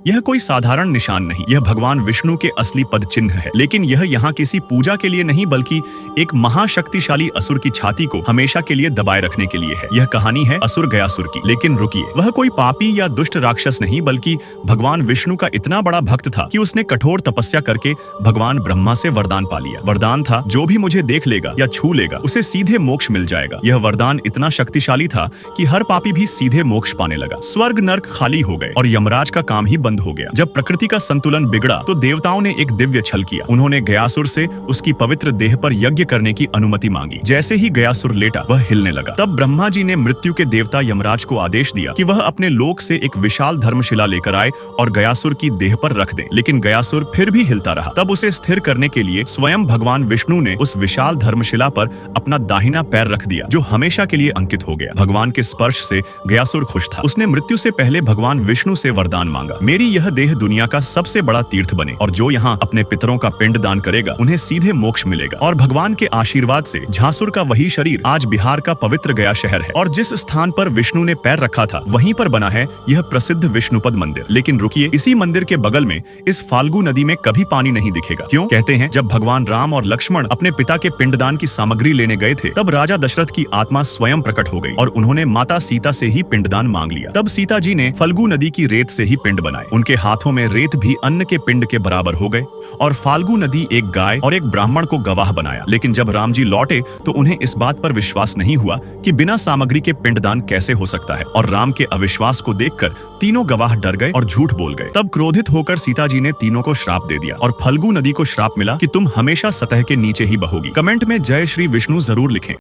यह कोई साधारण निशान नहीं, यह भगवान विष्णु के असली पद चिन्ह है। लेकिन यह यहाँ किसी पूजा के लिए नहीं बल्कि एक महाशक्तिशाली असुर की छाती को हमेशा के लिए दबाए रखने के लिए है। यह कहानी है असुर गयासुर की। लेकिन रुकिए, वह कोई पापी या दुष्ट राक्षस नहीं बल्कि भगवान विष्णु का इतना बड़ा भक्त था कि उसने कठोर तपस्या करके भगवान ब्रह्मा से वरदान पा लिया। वरदान था, जो भी मुझे देख लेगा या छू लेगा उसे सीधे मोक्ष मिल जाएगा। यह वरदान इतना शक्तिशाली था कि हर पापी भी सीधे मोक्ष पाने लगा। स्वर्ग नर्क खाली हो गए और यमराज का काम ही बंद हो गया। जब प्रकृति का संतुलन बिगड़ा तो देवताओं ने एक दिव्य छल किया। उन्होंने गयासुर से उसकी पवित्र देह पर यज्ञ करने की अनुमति मांगी। जैसे ही गयासुर लेटा, वह हिलने लगा। तब ब्रह्मा जी ने मृत्यु के देवता यमराज को आदेश दिया कि वह अपने लोक से एक विशाल धर्मशिला लेकर आए और गयासुर की देह पर रख दे। लेकिन गयासुर फिर भी हिलता रहा। तब उसे स्थिर करने के लिए स्वयं भगवान विष्णु ने उस विशाल धर्मशिला पर अपना दाहिना पैर रख दिया, जो हमेशा के लिए अंकित हो गया। भगवान के स्पर्श से गयासुर खुश था। उसने मृत्यु से पहले भगवान विष्णु से वरदान मांगा, मेरी यह देह दुनिया का सबसे बड़ा तीर्थ बने और जो यहाँ अपने पितरों का पिंड दान करेगा उन्हें सीधे मोक्ष मिलेगा। और भगवान के आशीर्वाद से झासुर का वही शरीर आज बिहार का पवित्र गया शहर है। और जिस स्थान पर विष्णु ने पैर रखा था वहीं पर बना है यह प्रसिद्ध विष्णुपद मंदिर। लेकिन रुकिए, इसी मंदिर के बगल में इस फाल्गु नदी में कभी पानी नहीं दिखेगा। क्यों? कहते हैं जब भगवान राम और लक्ष्मण अपने पिता के पिंडदान की सामग्री लेने गए थे तब राजा दशरथ की आत्मा स्वयं प्रकट हो गई और उन्होंने माता सीता से ही पिंडदान मांग लिया। तब सीता जी ने फल्गु नदी की रेत से ही पिंड बनाए। उनके हाथों में रेत भी अन्न के पिंड के बराबर हो गए और फाल्गु नदी एक गाय और एक ब्राह्मण को गवाह बनाया। लेकिन जब राम जी लौटे तो उन्हें इस बात पर विश्वास नहीं हुआ कि बिना सामग्री के पिंडदान कैसे हो सकता है। और राम के अविश्वास को देखकर तीनों गवाह डर गए और झूठ बोल गए। तब क्रोधित होकर सीता जी ने तीनों को श्राप दे दिया और फल्गु नदी को श्राप मिला कि तुम हमेशा सतह के नीचे ही बहोगी। कमेंट में जय श्री विष्णु जरूर लिखें।